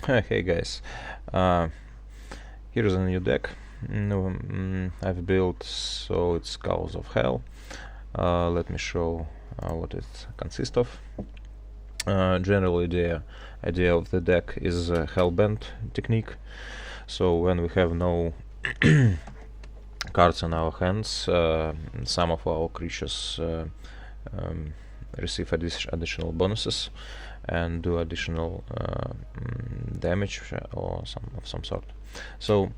Hey guys, uh, here's a new deck. I've built, so it's Cows of Hell. Let me show what it consists of. Generally, the idea of the deck is a hellbent technique. So when we have no cards in our hands, some of our creatures receive additional bonuses and do additional damage or some sort. So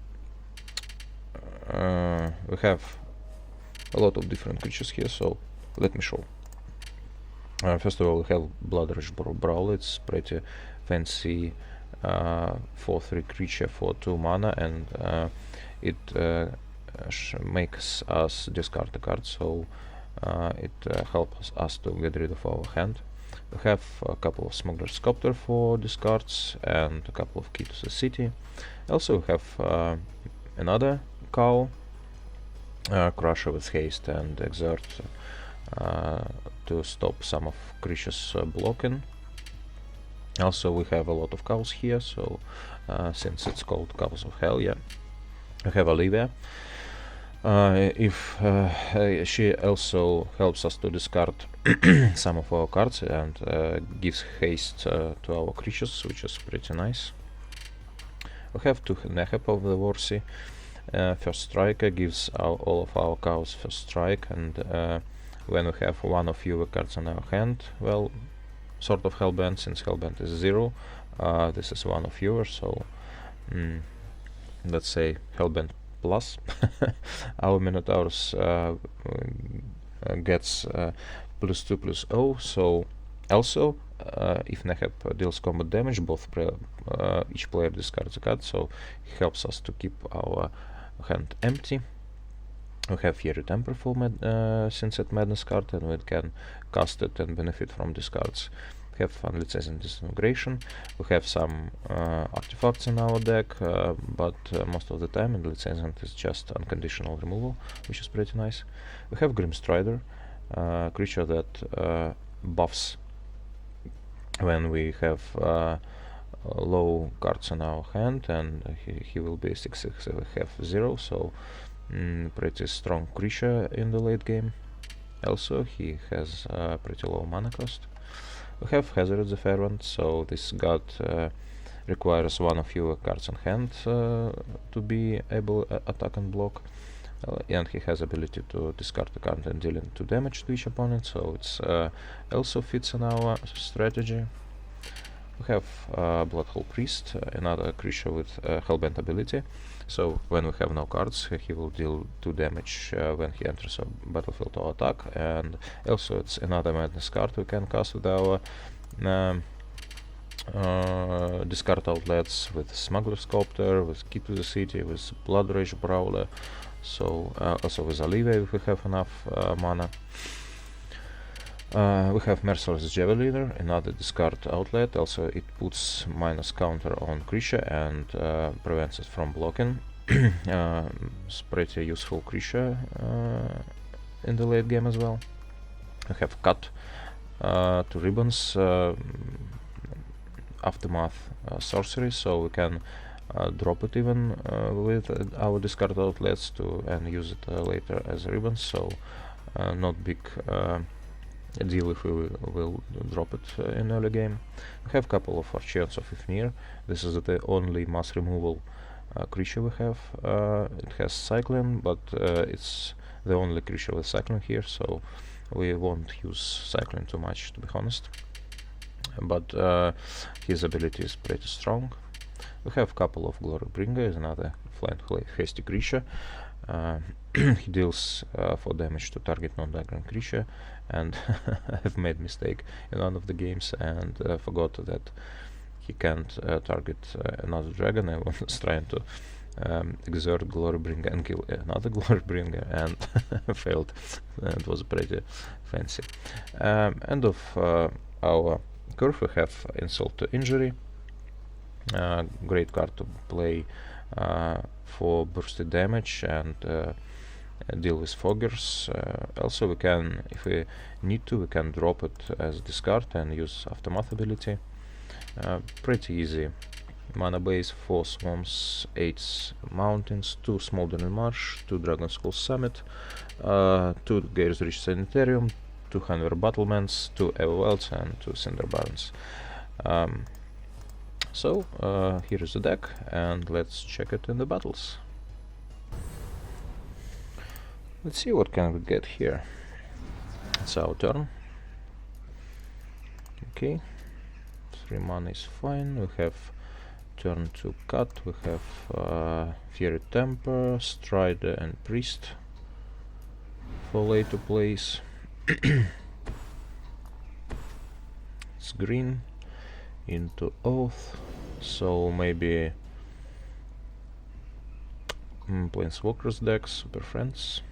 we have a lot of different creatures here, so let me show. First of all, we have Blood-Rage Brawl. It's pretty fancy 4/3 creature for 2 mana, and it makes us discard a card, so it helps us to get rid of our hand. We have a couple of Smuggler's Sculptor for discards and a couple of Key to the City. Also, we have another cow, Crusher with haste and exert to stop some of creatures blocking. Also, we have a lot of cows here, so since it's called Cows of Hell, yeah. We have Olivia. She also helps us to discard some of our cards and gives haste to our creatures, which is pretty nice. We have two Neheb of the Warsy. First Striker gives all of our cows first strike, and when we have one or fewer cards in our hand, well, sort of hellbent, since hellbent is 0, this is one or fewer, so let's say hellbent plus. Our Minotaurus gets +2/+0, so also if Neheb deals combat damage, each player discards a card, so it helps us to keep our hand empty. We have Fiery Temper full Sunset Madness card, and we can cast it and benefit from discards. We have Unlicensed Disintegration. We have some artifacts in our deck, but most of the time Unlicensed is just unconditional removal, which is pretty nice. We have Grim Strider, a creature that buffs when we have low cards in our hand, and he will be 6/6 if we have 0, so pretty strong creature in the late game. Also, he has pretty low mana cost. We have Hazard the Fervent, so this god requires one of fewer cards in hand to be able to attack and block, and he has ability to discard the card and dealing 2 damage to each opponent, so it's also fits in our strategy. We have Bloodhole Priest, another creature with Hellbent ability. So when we have no cards, he will deal 2 damage when he enters a battlefield or attack, and also it's another Madness card we can cast with our discard outlets, with Smuggler Sculptor, with Key to the City, with Blood-Rage Brawler, so also with Olivia if we have enough mana. We have Merciless Javeliner, another discard outlet. Also, it puts minus counter on creature and prevents it from blocking. It's pretty useful creature in the late game as well. We have Cut, 2 ribbons, Aftermath sorcery, so we can drop it even with our discard outlets and use it later as ribbons. So not big deal if we will drop it in early game. We have a couple of Archons of Ifnir. This is the only mass removal creature we have. It has cycling, but it's the only creature with cycling here, so we won't use cycling too much, to be honest. But his ability is pretty strong. We have a couple of Glorybringer, is another flying hasty creature. He deals 4 damage to target non-diagram creature, and I've made mistake in one of the games and forgot that he can't target another dragon. I was trying to exert Glorybringer and kill another Glorybringer and failed. It was pretty fancy. End of our curve, we have Insult to Injury. Great card to play for boosted damage and deal with foggers. Also, we can, if we need to, we can drop it as discard and use Aftermath ability. Pretty easy mana base, 4 swamps, 8 mountains, 2 smoldering marsh, 2 dragon skull summit, 2 Gair's rich sanitarium, 2 Hanver battlements, 2 Everwelds and 2 cinder barons. So here is the deck, and let's check it in the battles. Let's see what can we get here. It's our turn. Okay, 3 mana is fine. We have turn to cut. We have Fiery Temper, Strider and Priest for later plays. It's green into Oath, so maybe Planeswalkers deck, Super Friends.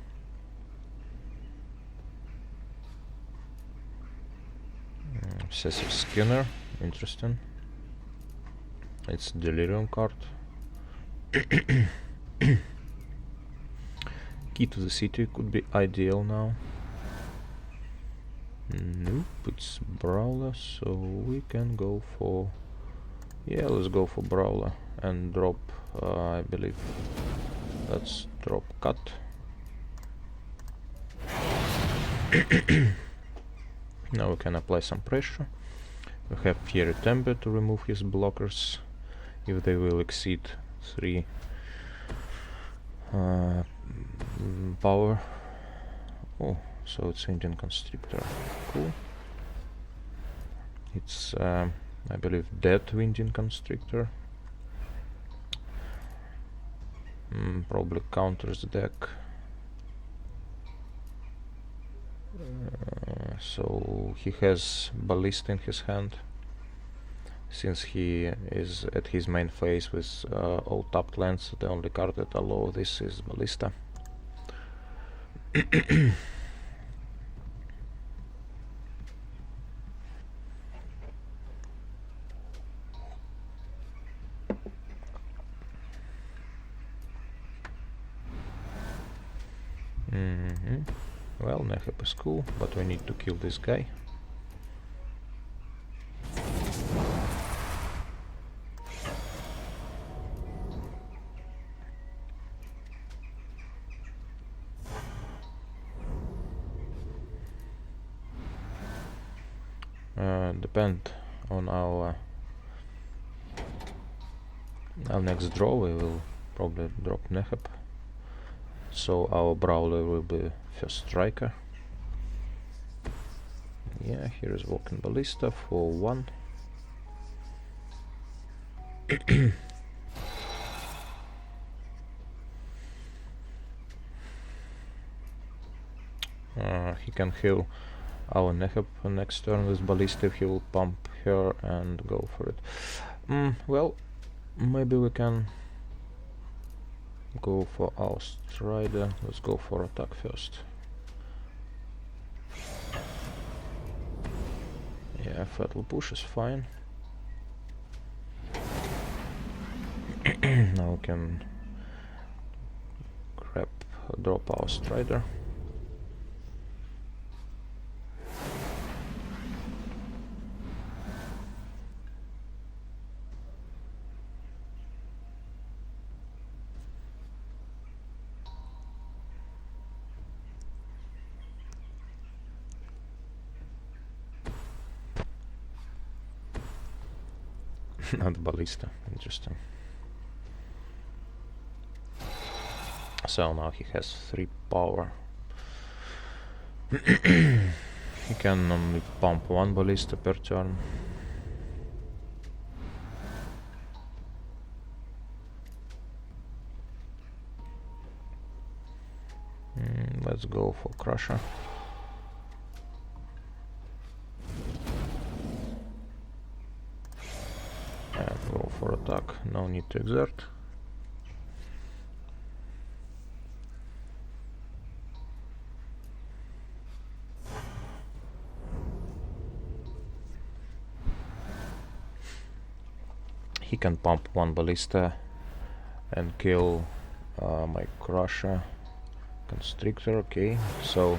Obsessive Skinner, interesting. It's Delirium card. Key to the City could be ideal now. Nope, it's Brawler, so we can go for... yeah, let's go for Brawler and drop, I believe, let's drop Cut. Now we can apply some pressure. We have Fiery Temper to remove his blockers if they will exceed 3 power. Oh, so it's Indian Constrictor. Cool. It's I believe dead Indian Constrictor. Probably counters the deck. So he has Ballista in his hand. Since he is at his main phase with all tapped lands, the only card that allow this is Ballista. Well, Neheb is cool, but we need to kill this guy. Depend on our next draw, we will probably drop Neheb. So our Brawler will be first striker. Yeah, here is Walking Ballista for 1. He can heal our Neheb next turn with Ballista if he will pump her and go for it. Well, maybe we can go for our Strider. Let's go for attack first. Yeah, Fatal Push is fine. Now we can drop our Strider. Not Ballista, interesting. So now he has 3 power. He can only pump 1 Ballista per turn. Let's go for Crusher. And go for attack, no need to exert. He can pump 1 Ballista and kill my Crusher Constrictor. Okay, so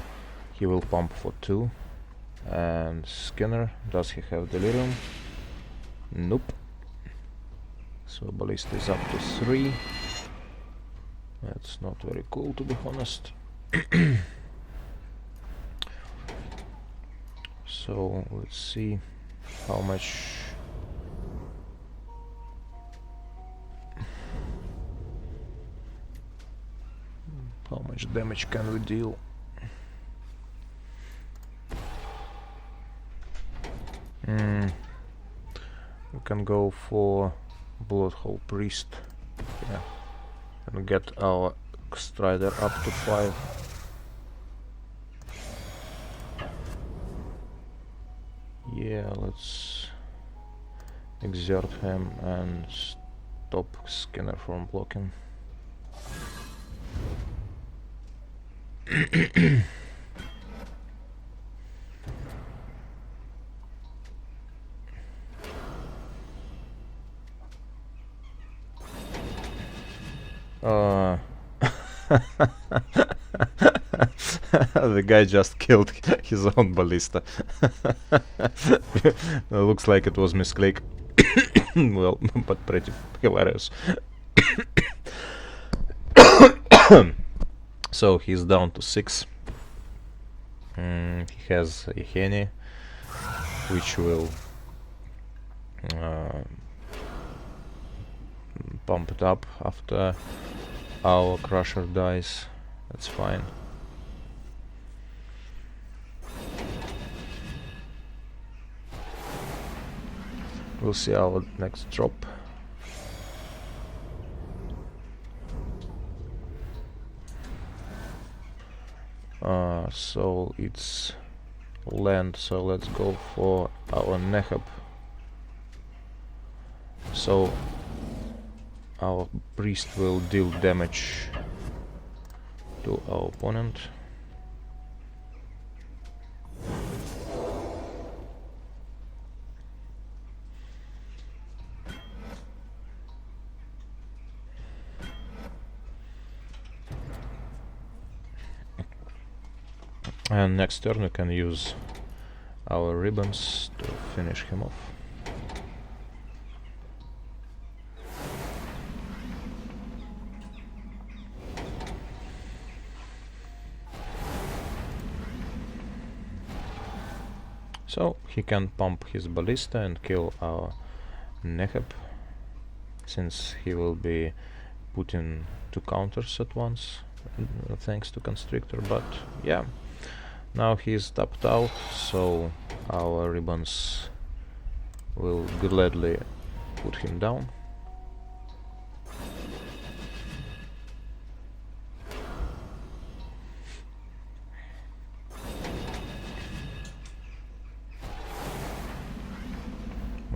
he will pump for 2. And Skinner, does he have Delirium? Nope. So ballista is up to 3. That's not very cool, to be honest. So let's see how much damage can we deal. We can go for Bloodhole Priest. Yeah. And get our Strider up to 5. Yeah, let's exert him and stop Skinner from blocking. The guy just killed his own ballista. Looks like it was misclick. Well, but pretty hilarious. So he's down to 6. He has a Henny, which will pump it up after our Crusher dies. That's fine. We'll see our next drop. So it's land, so let's go for our Neheb. So our priest will deal damage to our opponent. And next turn we can use our ribbons to finish him off. So he can pump his ballista and kill our Neheb, since he will be putting 2 counters at once, thanks to Constrictor. But yeah, now he's tapped out, so our ribbons will gladly put him down.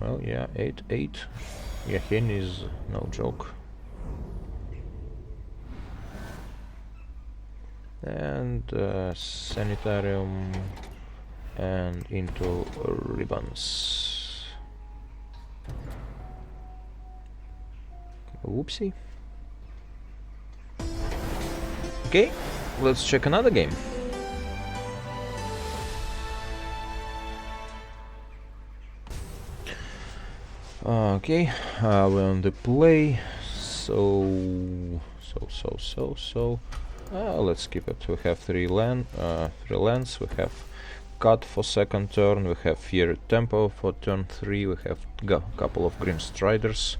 Well, yeah, 8-8. Yeah, Hen is no joke. And Sanitarium and into ribbons. Whoopsie. Okay, let's check another game. Okay, we're on the play, so let's keep it. We have 3 lands, we have Cut for second turn, we have Fiery Tempo for turn 3, we have a couple of Grim Striders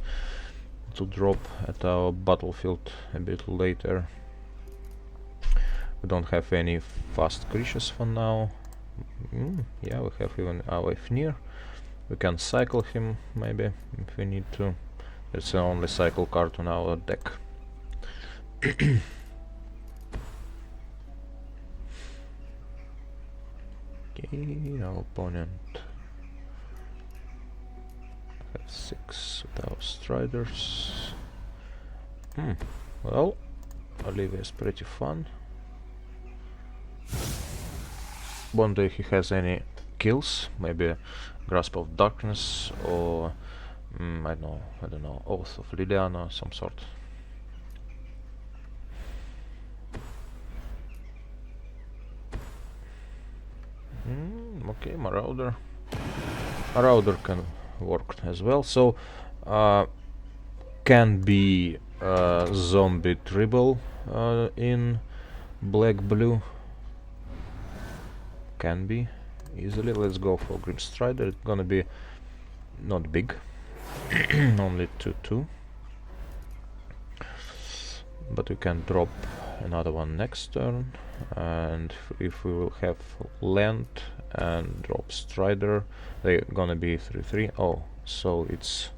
to drop at our battlefield a bit later. We don't have any fast creatures for now. Yeah, we have even our Fnir. We can cycle him, maybe, if we need to. It's the only cycle card on our deck. Okay, our opponent has 6 with our Striders. Well, Olivia is pretty fun. Wonder if he has any kills, maybe Grasp of Darkness or I don't know, Oath of Liliana or some sort. Okay, Marauder can work as well. So can be zombie tribal in black-blue. Can be easily. Let's go for Grim Strider. It's gonna be not big, only 2/2. But we can drop another one next turn, and if we will have land and drop Strider, they're gonna be 3/3. Oh, so it's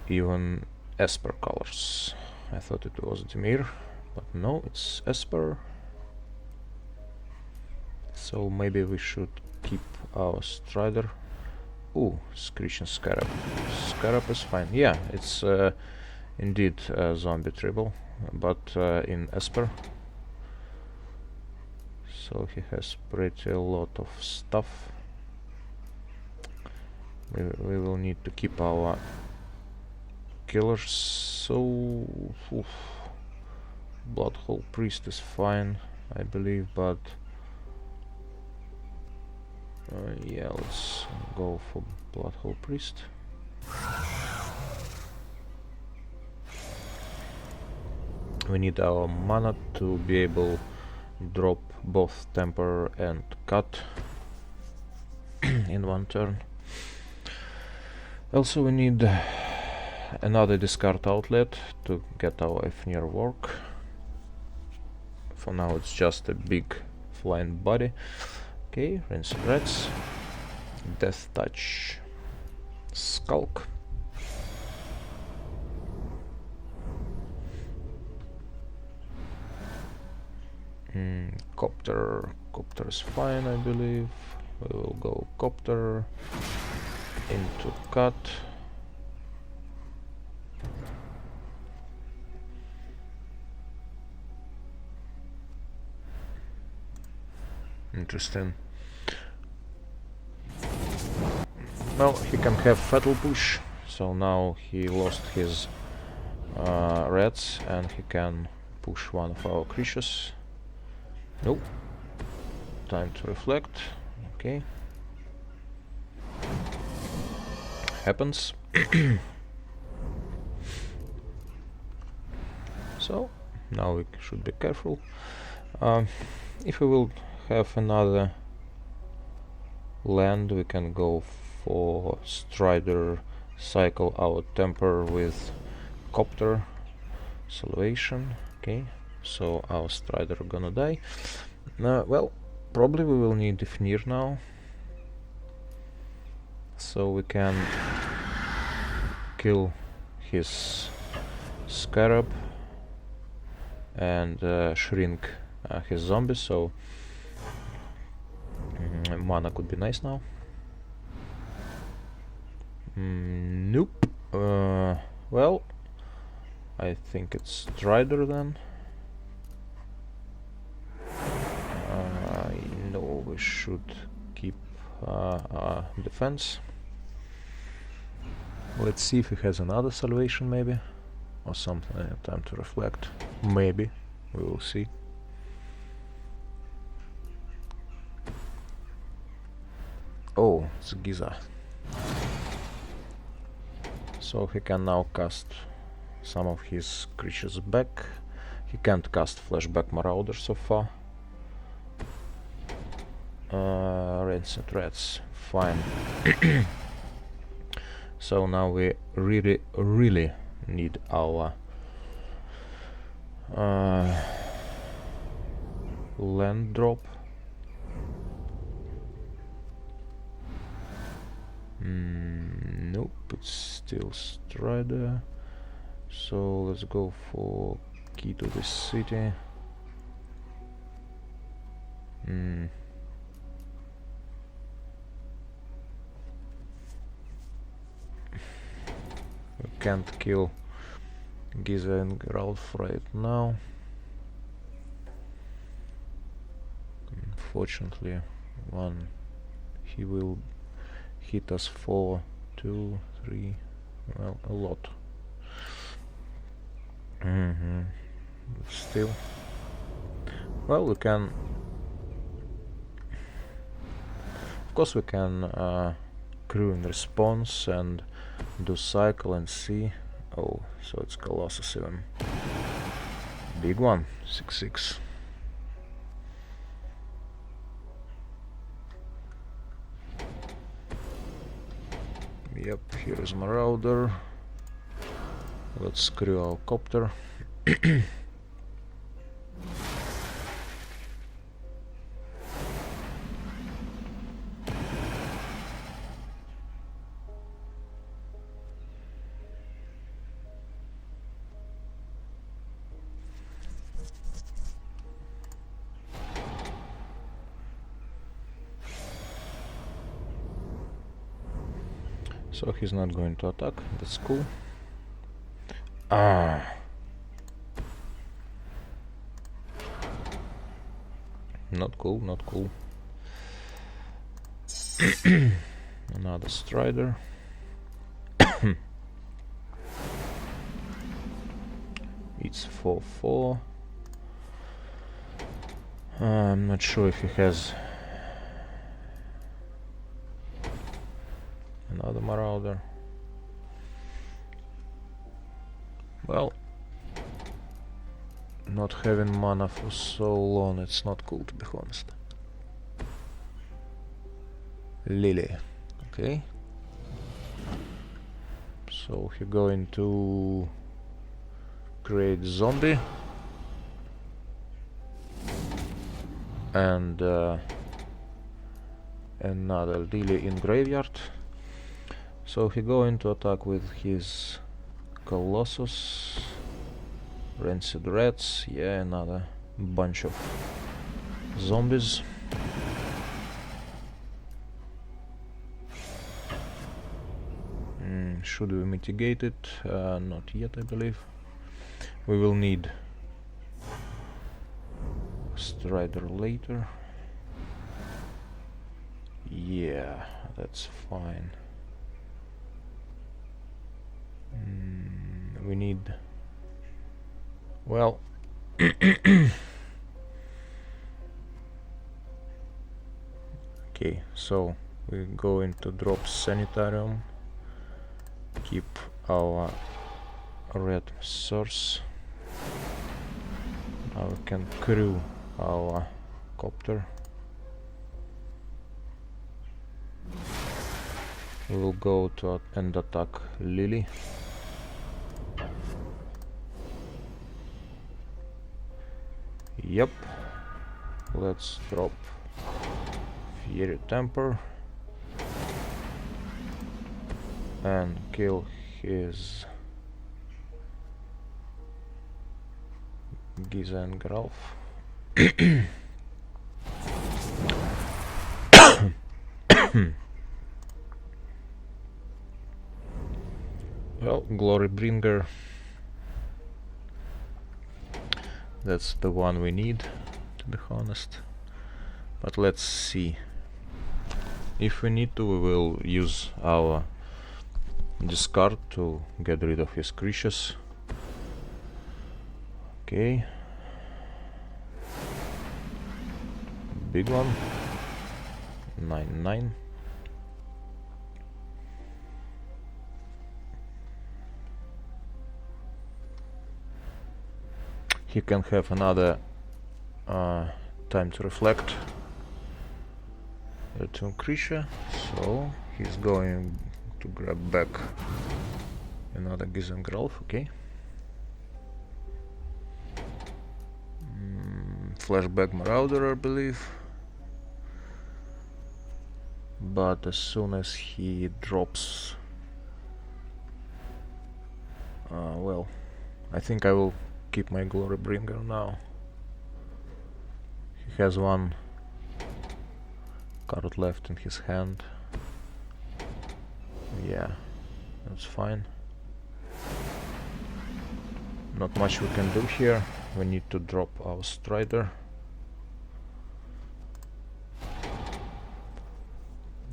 even Esper colors. I thought it was Dimir, but no, it's Esper. So maybe we should keep our Strider. Ooh, Screeching Scarab. Scarab is fine. Yeah, it's indeed zombie tribal, but in Esper. So he has pretty a lot of stuff. We will need to keep our killers. So Bloodhole Priest is fine, I believe, but yeah, let's go for Bloodhole Priest. We need our mana to be able to drop both Temper and Cut in one turn. Also we need another discard outlet to get our Fnir work. For now it's just a big flying body. Okay, Rancid Rats, Death Touch, Skulk. Copter is fine, I believe. We will go Copter into Cut. Interesting. Well, he can have Fatal Push, so now he lost his rats and he can push one of our creatures. Nope. Time to reflect. Okay. Happens. So, now we should be careful. If we will have another land, we can go for Strider, cycle our Temper with Copter, Salvation. Okay, so our Strider gonna die. Well, probably we will need Fnir now, so we can kill his Scarab and shrink his zombies, so mana could be nice now. Nope. Well, I think it's Strider then. No, we should keep defense. Let's see if he has another salvation, maybe, or something. Time to reflect. Maybe we will see. Oh, it's Giza. So he can now cast some of his creatures back. He can't cast Flashback Marauder so far. Rancid Rats, fine. So now we really need our land drop. Nope, it's still Strider. So let's go for Key to the City. We can't kill Giza and Gralf right now. Unfortunately, he will hit us for 2, 3, well, a lot. Still, well, we can, of course we can crew in response and do cycle and see Oh, so it's Colossus even. Big one, 6/6. Yep, here is Marauder. Let's screw our copter. So he's not going to attack, that's cool. Ah. Not cool, not cool. Another Strider. It's 4/4. I'm not sure if he has another Marauder. Well, not having mana for so long, it's not cool, to be honest. Lily, okay. So he's going to create zombie and another Lily in graveyard. So he's going to attack with his Colossus, Rancid Rats, yeah, another bunch of zombies. Should we mitigate it? Not yet, I believe. We will need Strider later. Yeah, that's fine. We need... well... Okay, so we're going to drop Sanitarium, keep our red source. Now we can crew our copter. We will go to and attack Lily. Yep. Let's drop Fiery Temper and kill his Giza and Gralf. Well, Glorybringer, that's the one we need, to be honest. But let's see. If we need to, we will use our discard to get rid of his creatures. Okay. Big one. 9/9. He can have another time to reflect. Return creature, so he's going to grab back another Gizengralf, okay. Flashback Marauder, I believe. But as soon as he drops... well, I think I will keep my Glorybringer now. He has one card left in his hand. Yeah, that's fine. Not much we can do here. We need to drop our Strider.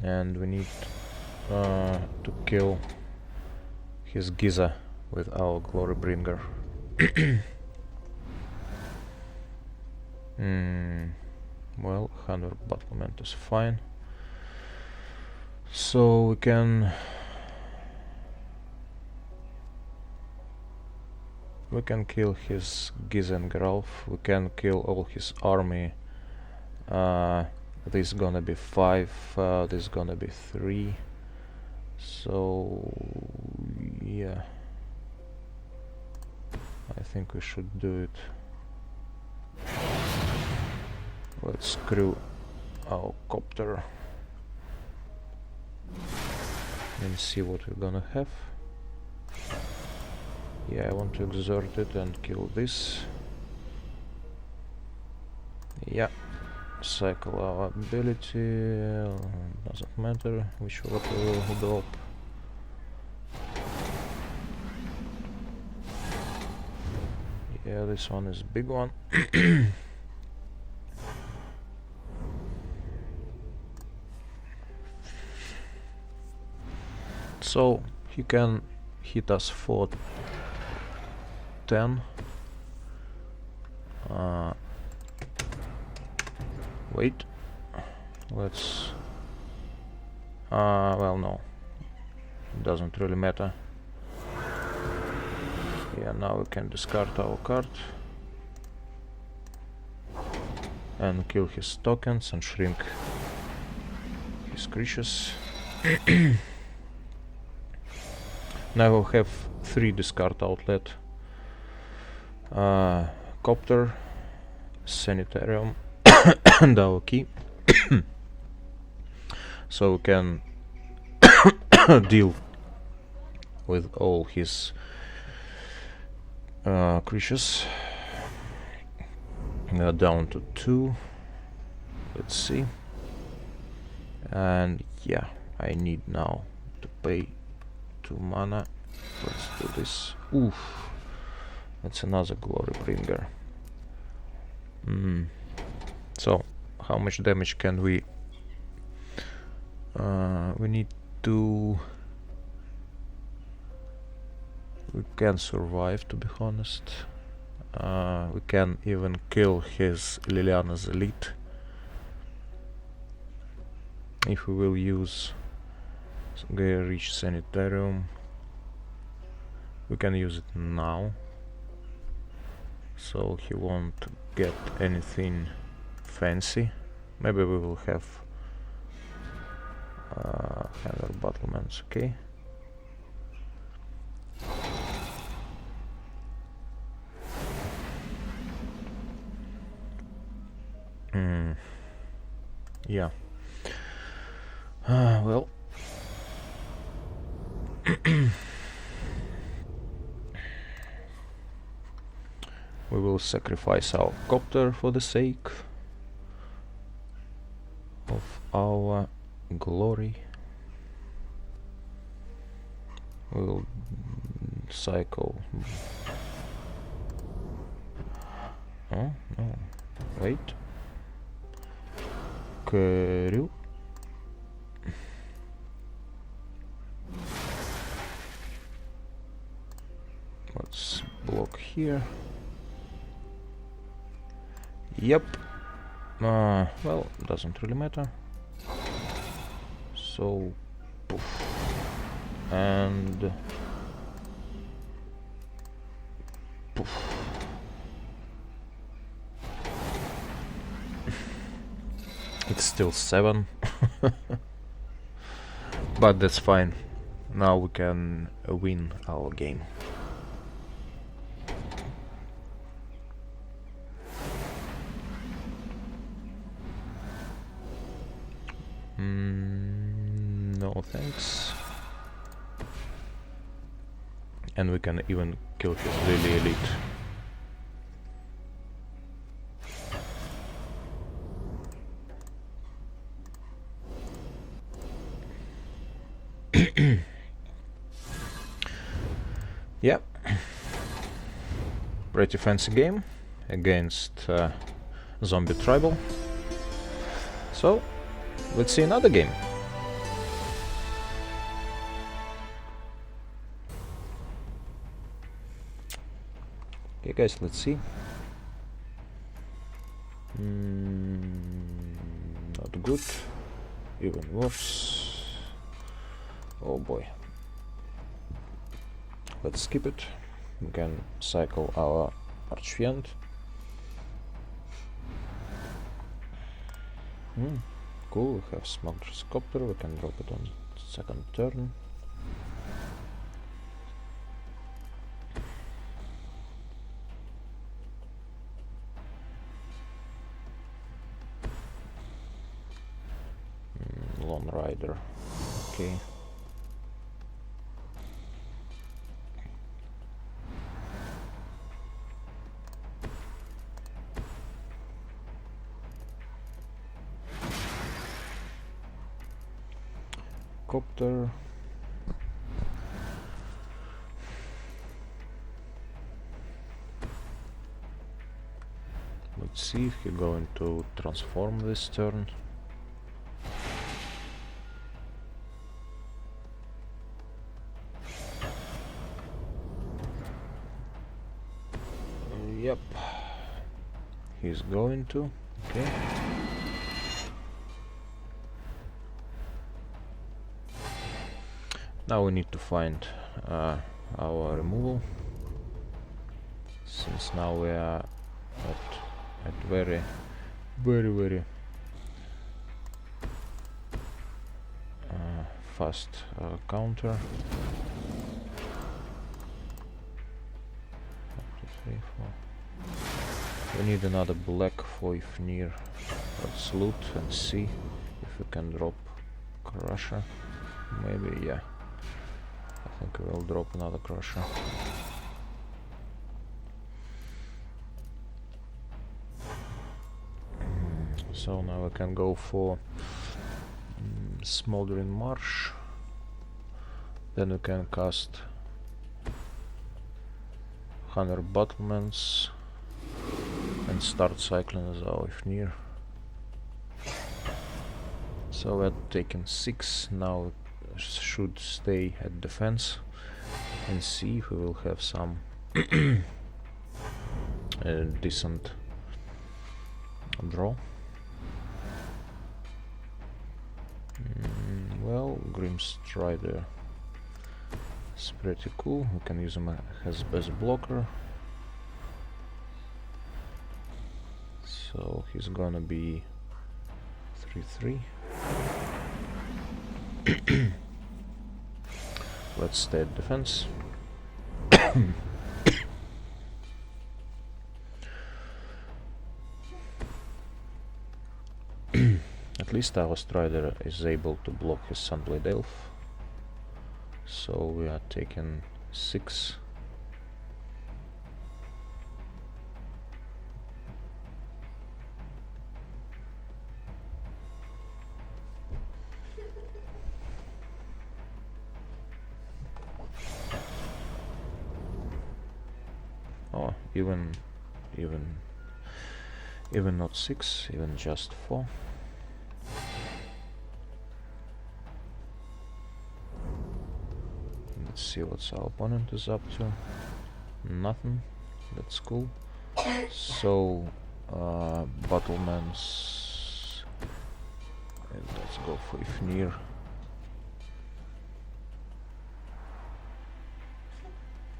And we need to kill his Giza with our Glorybringer. Well, 100 battlement is fine. So we can We can kill his Gizengralf, we can kill all his army. This is gonna be 5, this is gonna be 3. So yeah, I think we should do it. Let's screw our copter and see what we're gonna have. Yeah, I want to exert it and kill this. Yeah, cycle our ability, doesn't matter which what we will drop. Yeah, this one is big one. So he can hit us for 10. Wait, let's well, no, doesn't really matter. Yeah, now we can discard our card and kill his tokens and shrink his creatures. Now we'll have 3 discard outlet. Copter, Sanitarium and our key. So we can deal with all his creatures. We are down to 2. Let's see. And yeah, I need now to pay 2 mana. Let's do this. Oof, that's another glory bringer. So how much damage can we need to... we can survive, to be honest. We can even kill his Liliana's Elite if we will use Gaia Reach Sanitarium. We can use it now, so he won't get anything fancy. Maybe we will have other battlements, okay? Yeah. Well. We will sacrifice our copter for the sake of our glory. We will cycle. Oh no! Wait. Crew. Let's block here. Yep. Well, doesn't really matter. So, poof. And poof. It's still 7. But that's fine. Now we can win our game. No thanks. And we can even kill his Lily Elite. Yep. Pretty fancy game against Zombie Tribal. So, let's see another game. Okay guys, let's see. Not good. Even worse. Oh boy. Let's skip it. We can cycle our Archfiend. Cool, we have Smuggler's Copter, we can drop it on second turn. Lone Rider, okay. Copter. Let's see if he's going to transform this turn. Yep, he's going to. Okay. Now we need to find our removal, since now we are at very fast counter. 1, 2, 3, 4. We need another black for Ifnir. Let's loot and see if we can drop Crusher. Maybe, yeah. I think we will drop another Crusher. So now we can go for Smoldering Marsh. Then we can cast 100 Battlements and start cycling as our Ifnir. So we're taking 6. Now should stay at defense and see if we will have some decent draw. Well, Grim Strider is pretty cool. We can use him as best blocker. So he's gonna be 3/3. Let's stay at defense. At least our Strider is able to block his Sunblade Elf. So we are taking 6. Oh, even not 6, even just 4. Let's see what our opponent is up to. Nothing. That's cool. So Battlements, and let's go for Ifnir.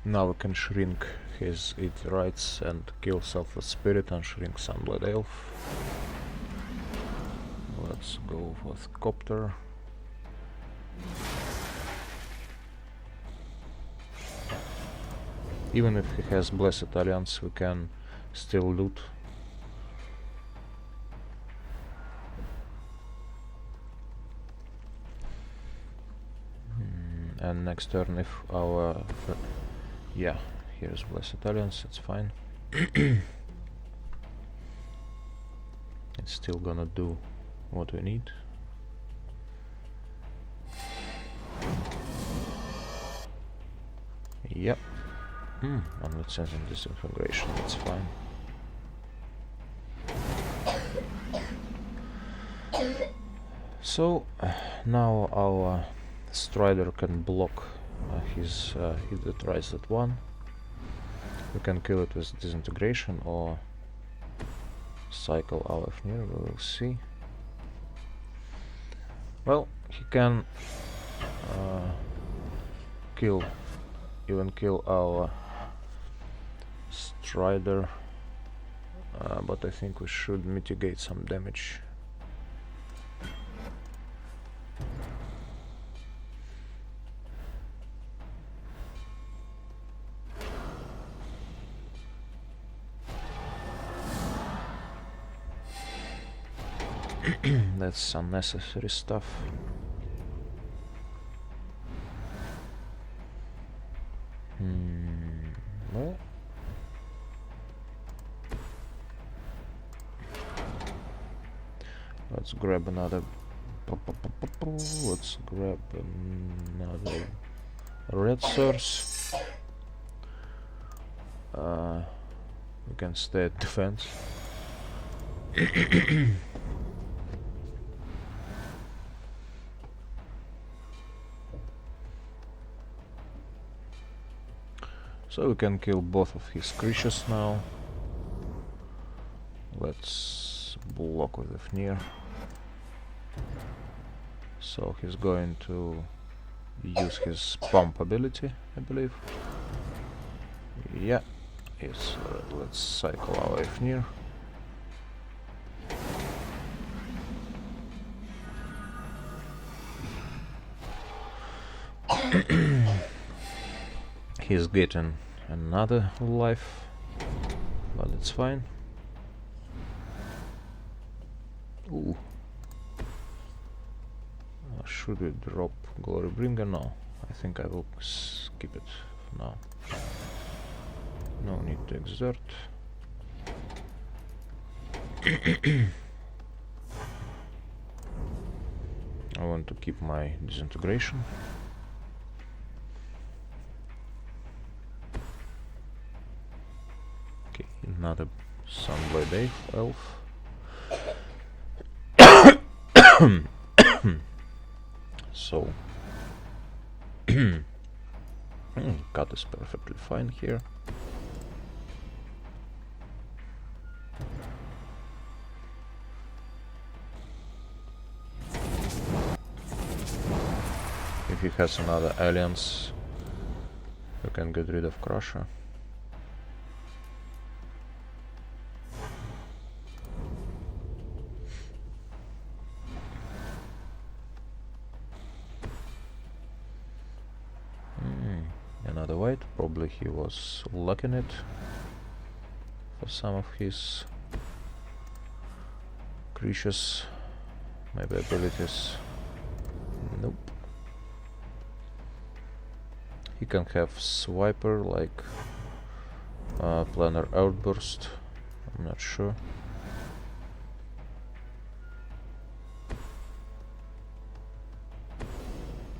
Now we can shrink his Eat Rights and kill Selfless Spirit and shrink Sunblade Elf. Let's go with Copter. Even if he has Blessed Alliance, we can still loot. And next turn, if our yeah, here's Blessed Alliance, it's fine. It's still gonna do what we need. Yep. Unlicensed and disintegration, that's fine. So now our Strider can block his either tries at 1. We can kill it with disintegration or cycle our Ifnir, we will see. Well, he can kill our Strider, but I think we should mitigate some damage. That's unnecessary stuff. Well, let's grab another. Let's grab another red source. We can stay at defense. So we can kill both of his creatures now. Let's block with the Fnir. So he's going to use his pump ability, I believe. Yeah, yes. Let's cycle our Fnir. He's getting another life, but it's fine. Ooh. Should we drop Glorybringer? No, I think I will skip it now. No need to exert. I want to keep my disintegration. Okay, another Sunblade Elf. So cut is perfectly fine here. If he has another alliance, we can get rid of Crusher. Another white, probably he was locking it for some of his creatures, maybe abilities. Nope. He can have Swiper like Planar Outburst, I'm not sure.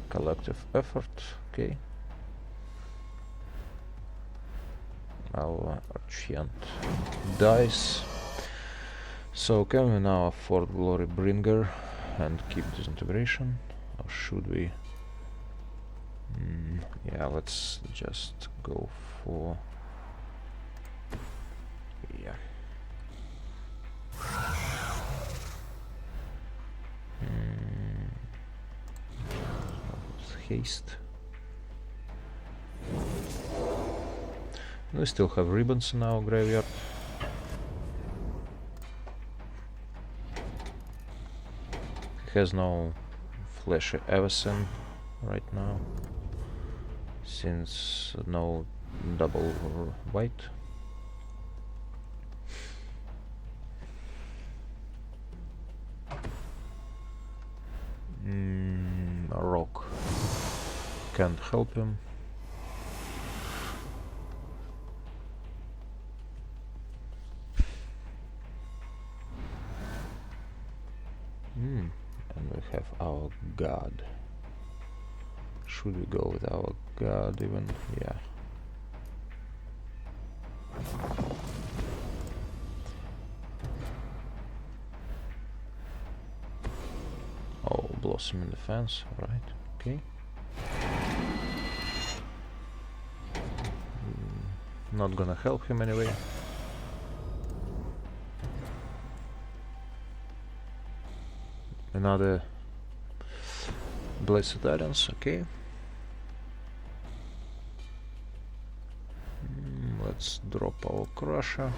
Collective Effort, okay. Our Archant dies. So can we now afford Glorybringer and keep disintegration? Or should we? Yeah, let's just go for... yeah. Haste. We still have ribbons in our graveyard. He has no Fleshy Avacyn right now, since no double white. A rock can't help him. And we have our god. Should we go with our god even? Yeah. Oh, Blossom in defense, right, okay. Not gonna help him anyway. Another Blessed Alliance, okay. Let's drop our crusher.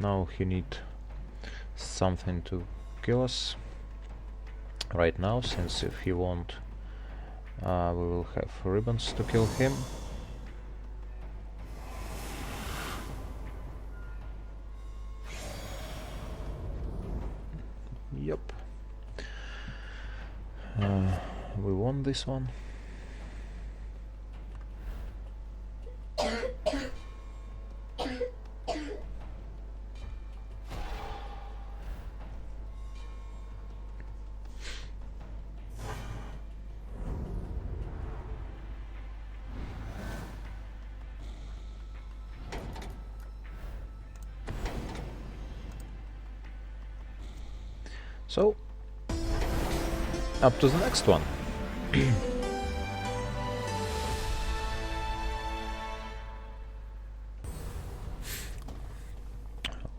Now he need something to kill us right now, since if he won't, we will have ribbons to kill him. Yep. We won this one. So, up to the next one.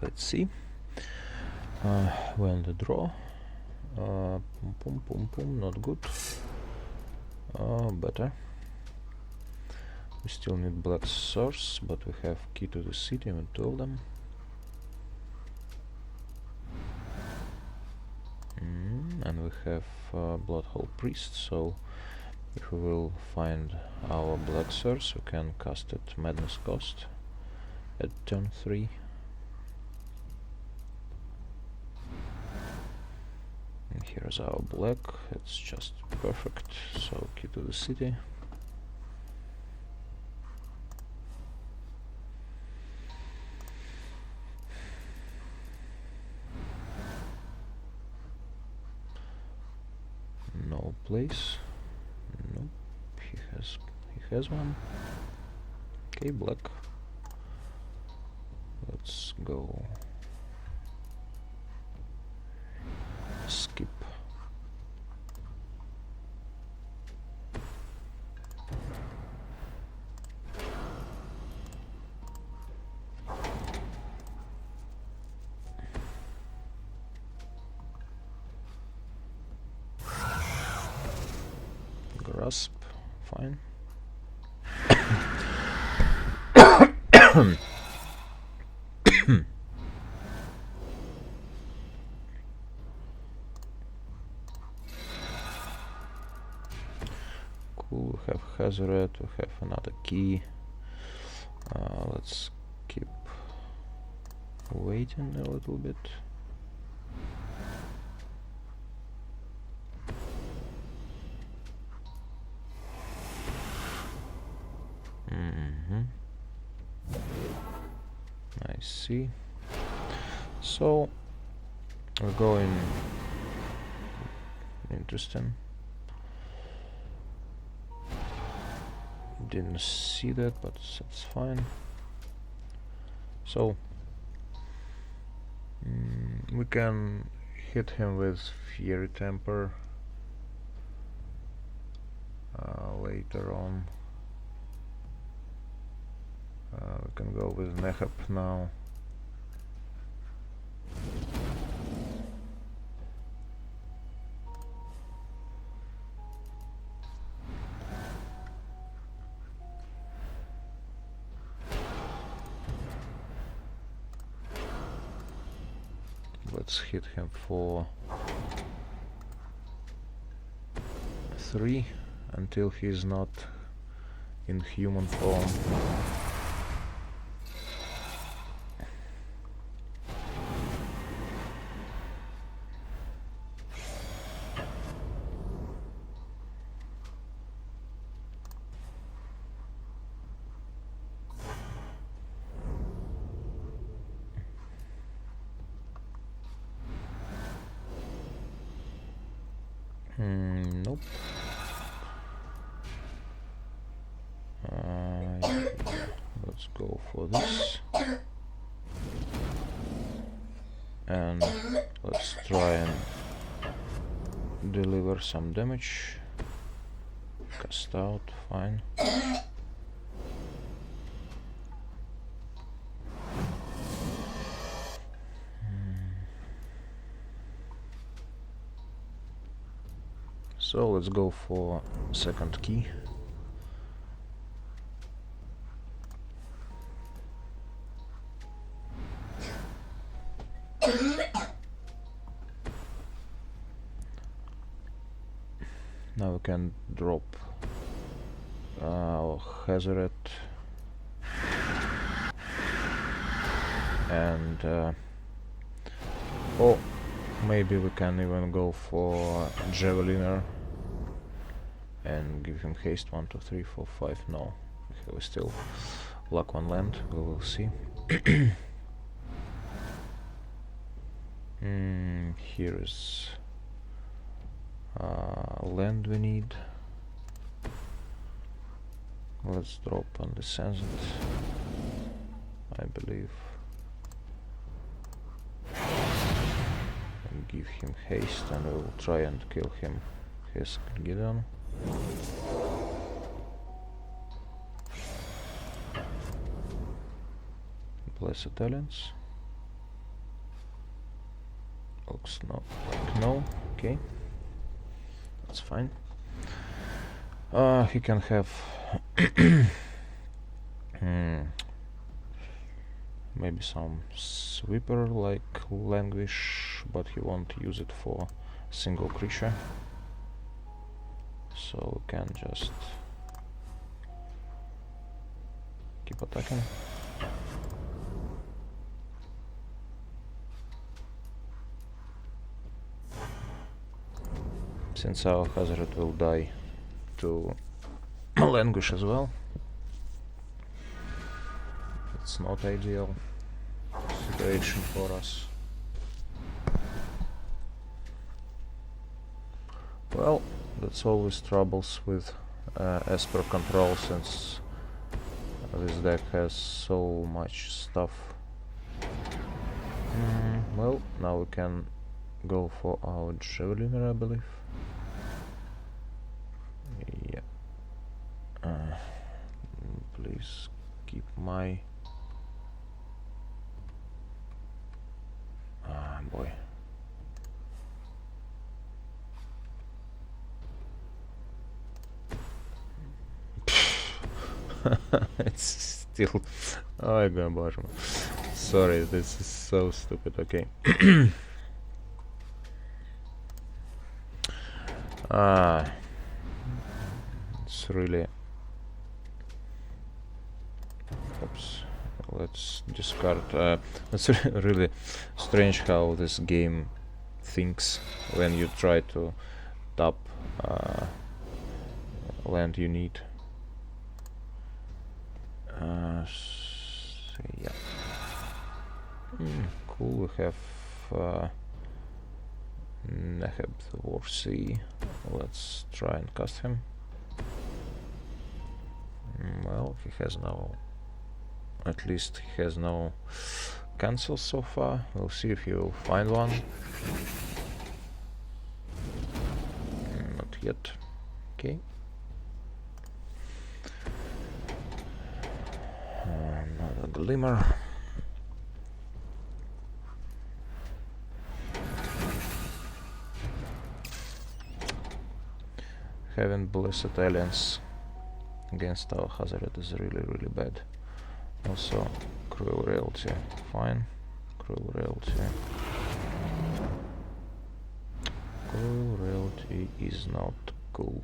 Let's see. We're on the draw. Pum pum pum pum, not good. Better. We still need black source, but we have key to the city with 2 of them. And we have Bloodhole Priest, so if we will find our black source, we can cast it Madness Cost at turn 3. And here's our black, it's just perfect, so key to the city. No place. Nope. He has one. Okay, black. Let's go. Skip. Grasp, fine. Cool, we have Hazoret, we have another key. Let's keep waiting a little bit. I see. So we're going interesting. Didn't see that, but that's fine. So we can hit him with Fiery Temper later on. We can go with Neheb now. Let's hit him for 3 until he's not in human form. Nope. Let's go for this. And let's try and deliver some damage. Cast out, fine. So let's go for second key. Now we can drop our hazard and oh, maybe we can even go for javeliner and give him haste 1, 2, 3, 4, 5. No, we still luck 1 land. We will see. Here is land we need. Let's drop on the Sensed, I believe, and give him haste, and we will try and kill him. His Gideon. Blessed Talents. Looks like no. Okay, that's fine. He can have maybe some sweeper like Languish, but he won't use it for single creature, so we can just keep attacking. Since our hazard will die to Languish as well, it's not ideal situation for us. Well, that's always troubles with Esper control, since this deck has so much stuff. Well, now we can go for our Javeliner, I believe. Yeah. Please keep my... boy. It's still... Oh, god, sorry, this is so stupid. Okay. It's really... Oops. Let's discard. It's really strange how this game thinks when you try to tap land you need. So yeah. Cool, we have Neheb the Warsea. Let's try and cast him. Well, he has no... At least he has no cancels so far. We'll see if he will find one. Not yet. Okay. Another Glimmer. Having Blessed Alliance against our hazard is really bad. Also, Cruel Realty, fine. Cruel Realty. Cruel Realty is not cool.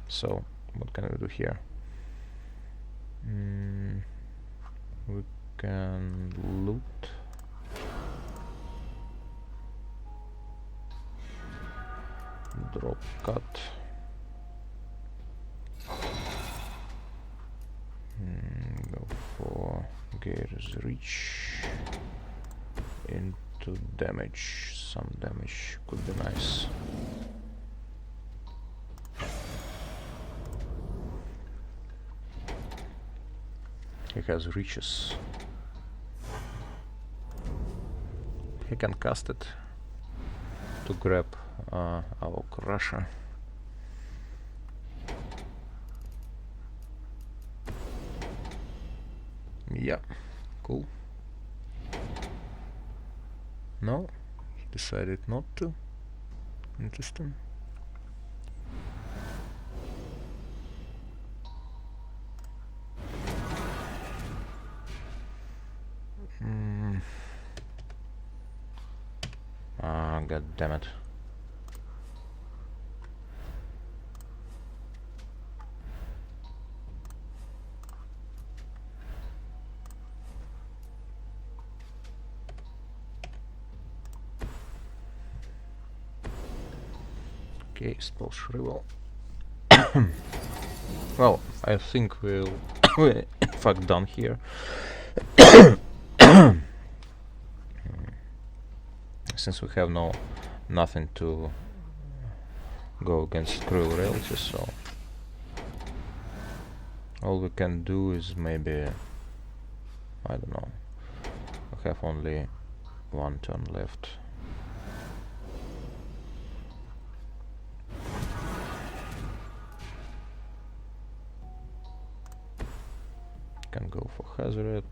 So, what can we do here? We can loot. Drop cut. Go for Gator's Reach into damage. Some damage could be nice. He has Reaches. He can cast it to grab our Crusher. Yeah, cool. No, decided not to. Interesting. Ah, god damn it. Okay, spell shrivel. Well, I think we're in fact done here. Since we have nothing to go against cruel reality, so all we can do is maybe, I don't know, we have only one turn left. Can go for hazard,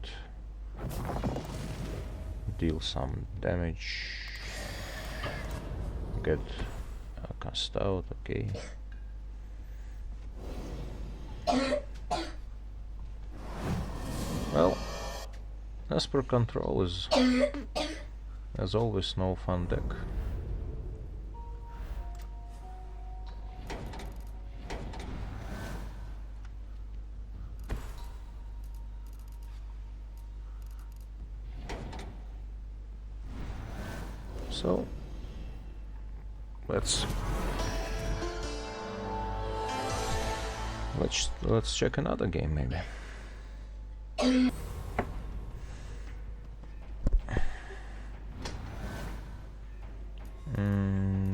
deal some damage, get cast out, okay. Well, as per control is, as always, no fun deck. So let's check another game maybe.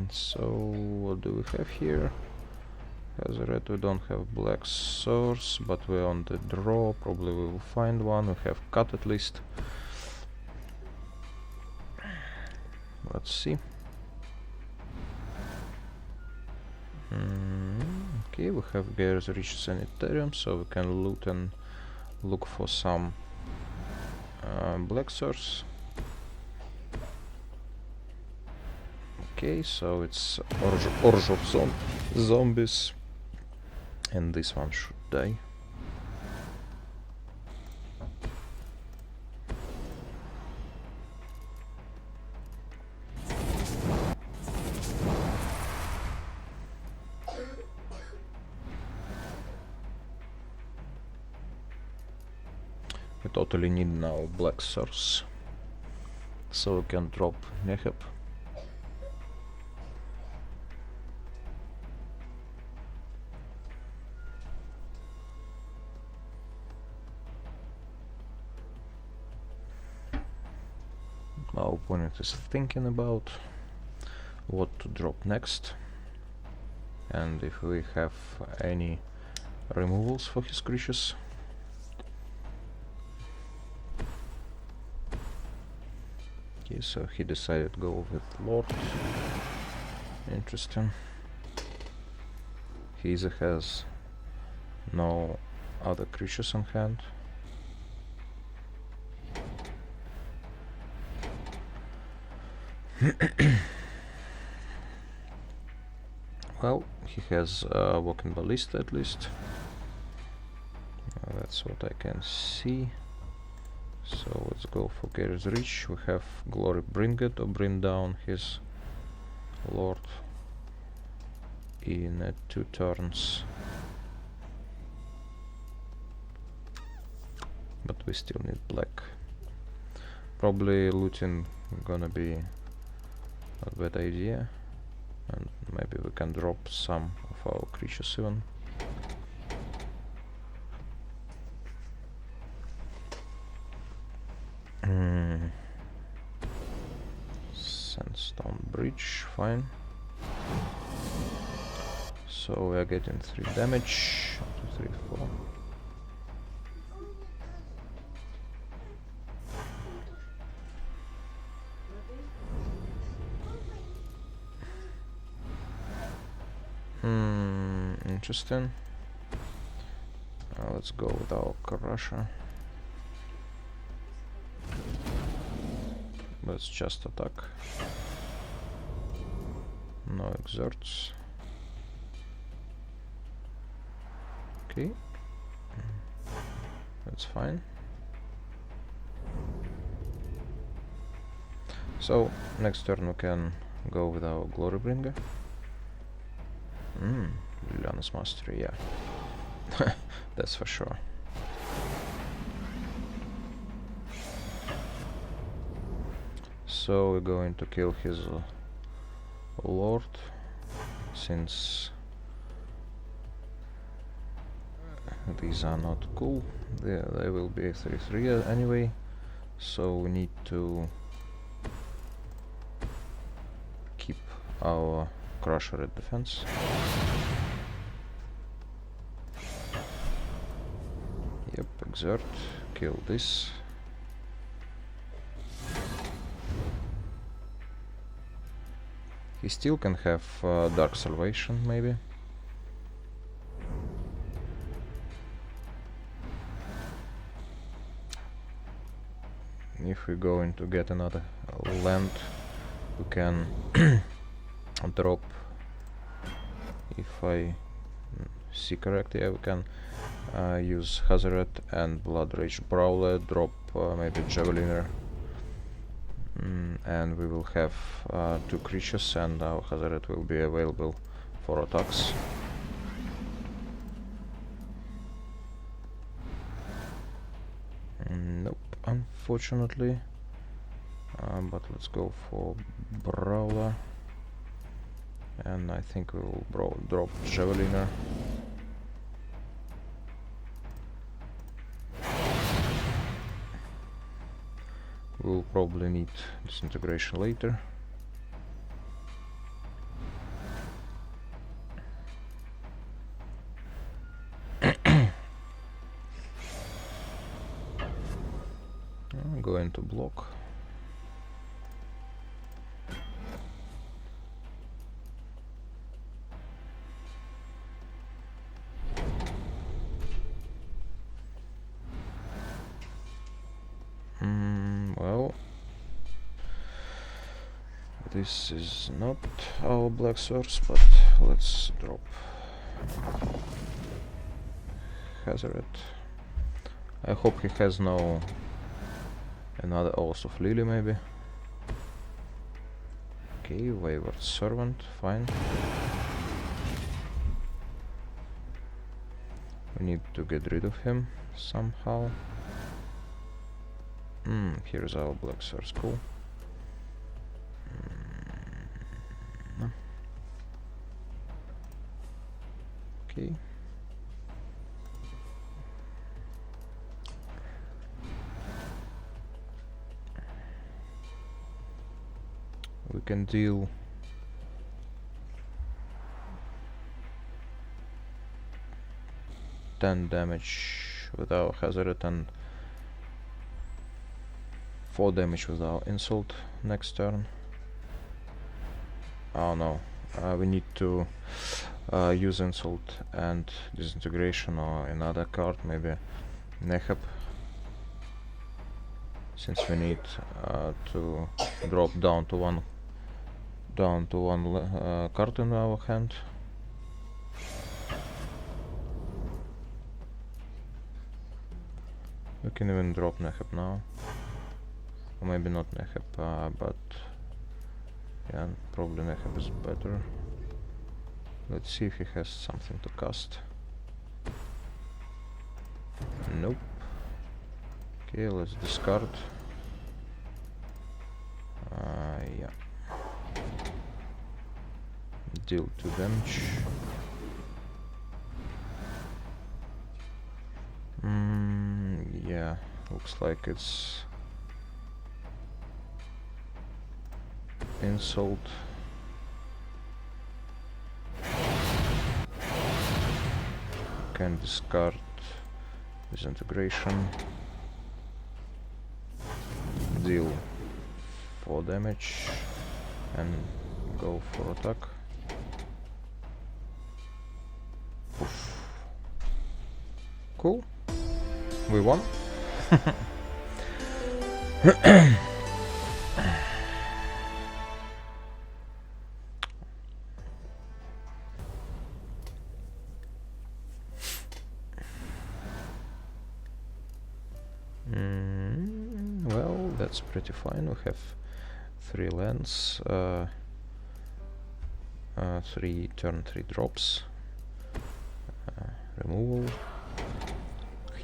So what do we have here? As red, we don't have black source, but we're on the draw. Probably we will find one. We have cut at least. Let's see. Okay, we have Gears Rich Sanitarium, so we can loot and look for some black source. Okay, so it's Orge of Zombies, and this one should die. We totally need now black source, so we can drop Neheb. Our opponent is thinking about what to drop next, and if we have any removals for his creatures. Okay, so he decided to go with Lord. Interesting. He either has no other creatures on hand. Well, he has Walking Ballista at least. That's what I can see. So let's go for Gears Reach. We have Glory Bring It or bring down his Lord in 2 turns. But we still need black. Probably looting gonna be a bad idea, and maybe we can drop some of our creatures even. Sandstone Bridge, fine. So we are getting 3 damage. 1, 2, 3, 4. Interesting. Let's go with our Crusher. Let's just attack. No exerts. Okay, that's fine. So next turn we can go with our Glorybringer. Villainous Mastery, yeah. That's for sure. So we're going to kill his lord, since these are not cool. They will be 3/3 anyway, so we need to keep our Crusher at defense. Yep, exert, kill this. He still can have Dark Salvation, maybe. If we're going to get another land, we can drop, if I see correctly, yeah, we can use Hazaret and Blood Rage Brawler, drop maybe Javeliner, and we will have 2 creatures, and our Hazaret will be available for attacks. Nope, unfortunately, but let's go for Brawler, and I think we will drop Javeliner. We'll probably need Disintegration later. I'm going to block. Well, this is not our black source, but let's drop Hazaret. I hope he has no another Oath of Lily, maybe. Okay, Wayward Servant, fine. We need to get rid of him somehow. Here's our black source, cool. Okay. We can deal ten damage with our Hazaret and 4 damage with our insult next turn. Oh no, we need to use insult and disintegration or another card, maybe Neheb, since we need to drop down to one card in our hand. We can even drop Neheb now. Or maybe not Neheb, but yeah, probably Neheb is better. Let's see if he has something to cast. Nope. Okay, let's discard. Yeah. Deal 2 damage. Yeah, looks like it's insult. Can discard disintegration. Deal 4 damage and go for attack. Oof. Cool. We won. pretty fine. We have 3 lands, 3 turn 3 drops, removal,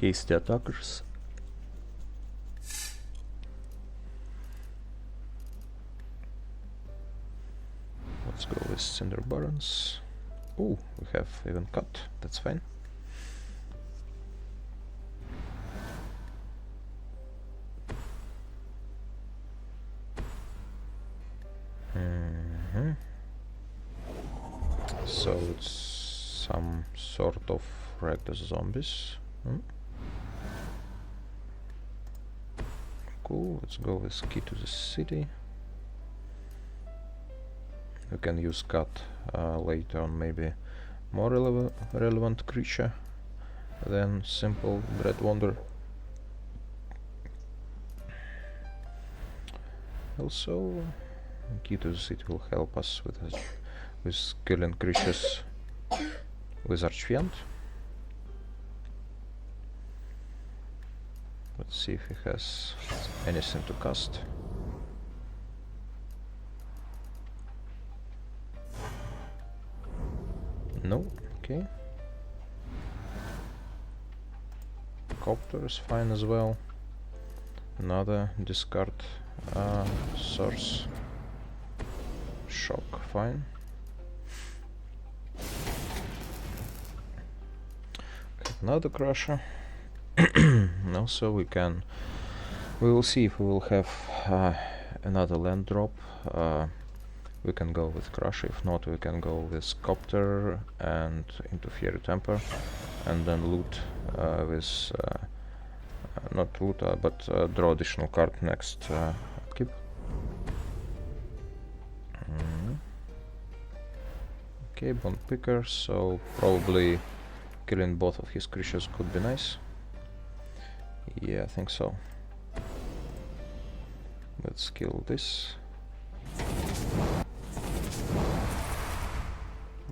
hasty attackers. Let's go with Cinder Barons. Oh, we have even cut, that's fine. So it's some sort of Rakdos zombies. Cool, let's go with Key to the City. We can use cut later on, maybe more relevant creature than simple Dread Wonder. Also, Key to the City will help us with killing creatures with Archfiend. Let's see if he has anything to cast. No, okay. Copter is fine as well. Another discard source. Shock, fine. Another crusher. Also we will see if we will have another land drop. We can go with crusher, if not we can go with Copter and into Fiery Temper, and then loot with not loot but draw additional card next upkeep. Okay, Bone Picker, so probably killing both of his creatures could be nice. Yeah, I think so. Let's kill this.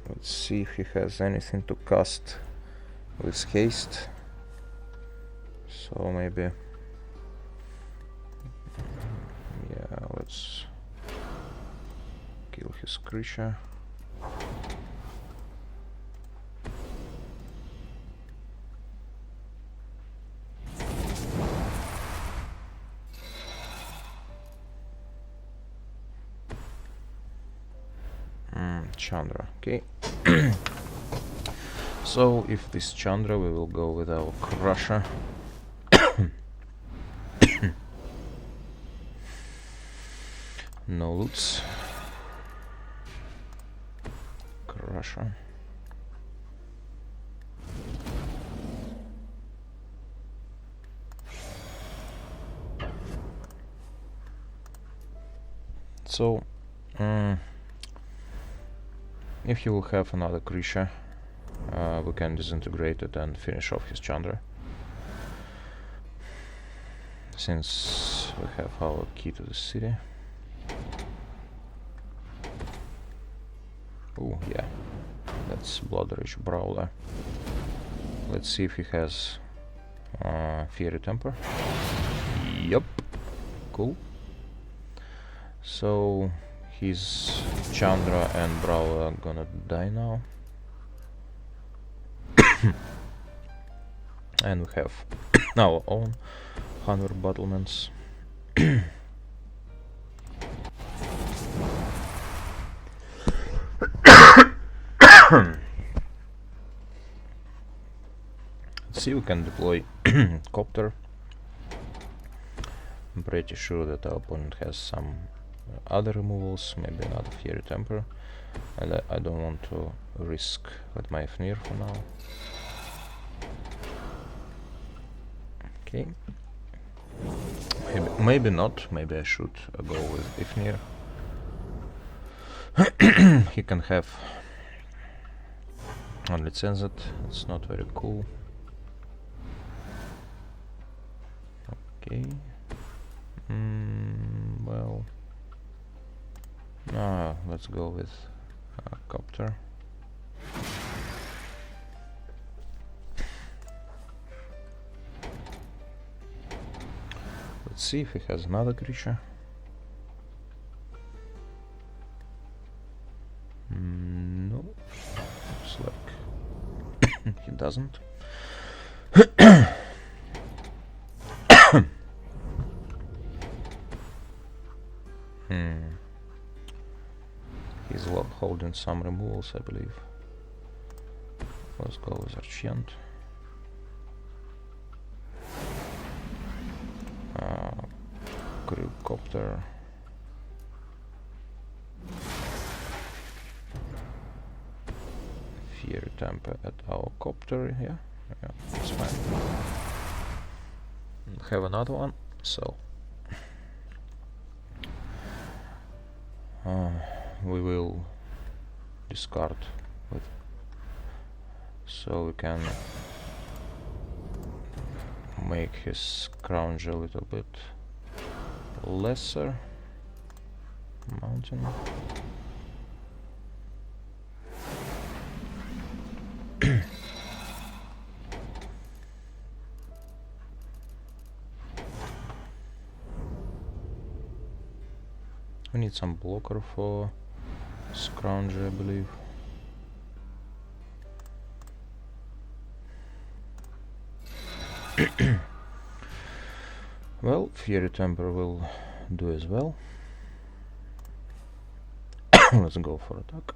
Let's see if he has anything to cast with haste. So maybe... yeah, let's kill his creature. Chandra, okay. So if this Chandra, we will go with our crusher. No loots. Crusher. So if he will have another creature, we can disintegrate it and finish off his Chandra. Since we have our Key to the City. Oh yeah, that's Blood Rage Brawler. Let's see if he has Fiery Temper. Yup, cool. So his Chandra and Brawler are gonna die now. And we have our own 100 battlements. Let's see, we can deploy Copter. I'm pretty sure that our opponent has some other removals, maybe another Fiery Temper, and I don't want to risk with my Fnir for now. Okay. Maybe not, maybe I should go with Ifnir. He can have unlicensed, it's not very cool. Okay. Well, let's go with Copter. Let's see if he has another creature. No, looks like he doesn't. He's holding some removals, I believe. Let's go with Archient. Crewcopter. Fiery Temper at our copter, yeah, that's fine. Have another one, so we will discard with, so we can make his scrounge a little bit lesser. Mountain. We need some blocker for scrounge, I believe. Well, Fiery Temper will do as well. Let's go for attack.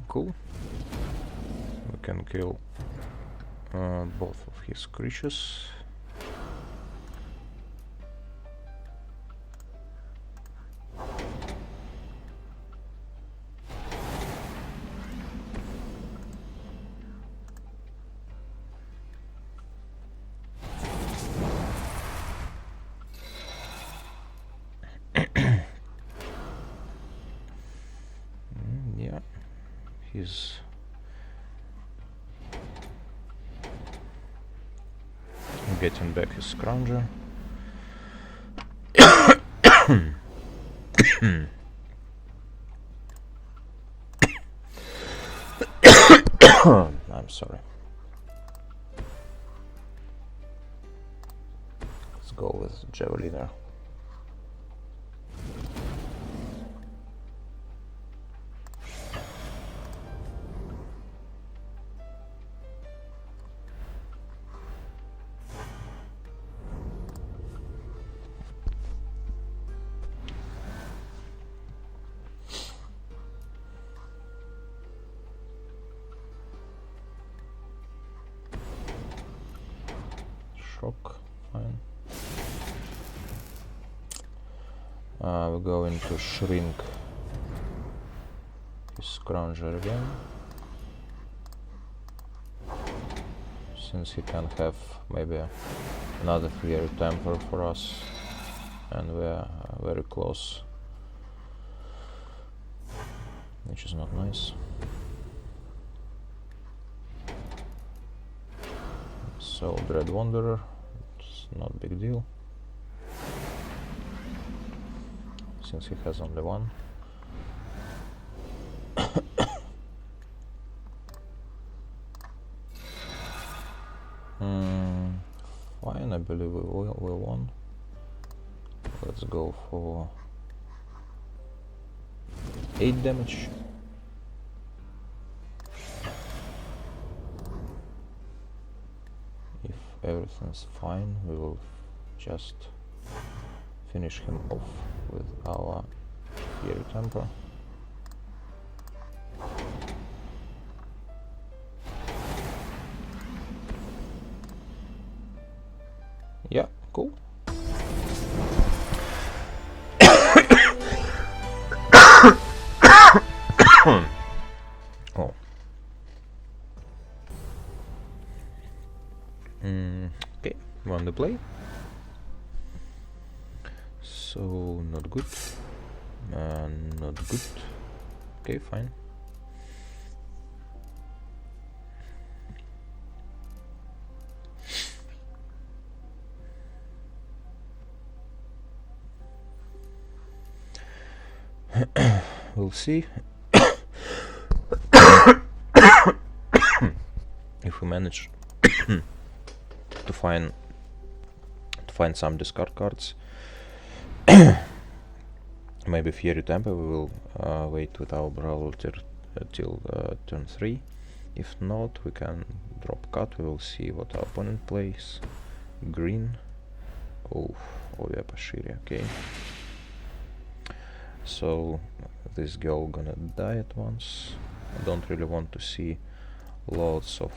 Cool. We can kill both of his creatures. Yeah. He's getting back his scrounger. I'm sorry. Let's go with Javeliner. Shock, fine. We're going to shrink his scrounger again, since he can have maybe another Fiery Temper for us, and we're very close, which is not nice. So Dread Wanderer, it's not a big deal, since he has only one. Fine, I believe we won. Let's go for 8 damage. If everything's fine, we will just finish him off with our Fiery Temper. Yeah, cool. Oh. Okay, won the play. So not good. Not good. Okay, fine. We'll see if we manage to find some discard cards. Maybe Fiery Temper. We will wait with our Brawler till turn 3. If not, we can drop cut. We will see what our opponent plays. Green. Oh, yeah, Pashiri. Okay. So this girl gonna die at once. I don't really want to see lots of